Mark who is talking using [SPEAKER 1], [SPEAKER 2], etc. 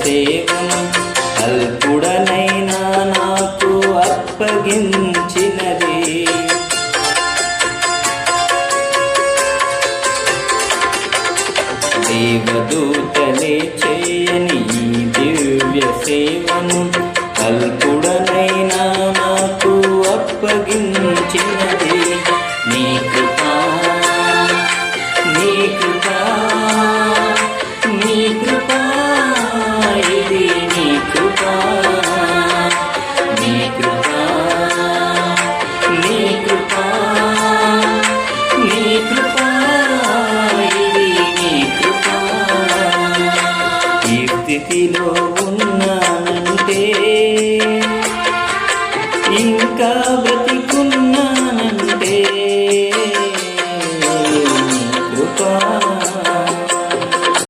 [SPEAKER 1] సేవను అల్పుడనైనా నాకు అప్పగించినది. దేవదూతలే చేయని దివ్య సేవను అల్పుడనైనా నాకు అప్పగించినది. నీ కృపా నీ కృపా నీ కృపా ఇది నీ కృపా నీ కృపా నీ కృపా నీ కృపా ఇది నీ కృపా. ఈ స్థితిలో ఉన్నానంటే ఇంకా బ్రతికున్నానంటే నీ కృపా.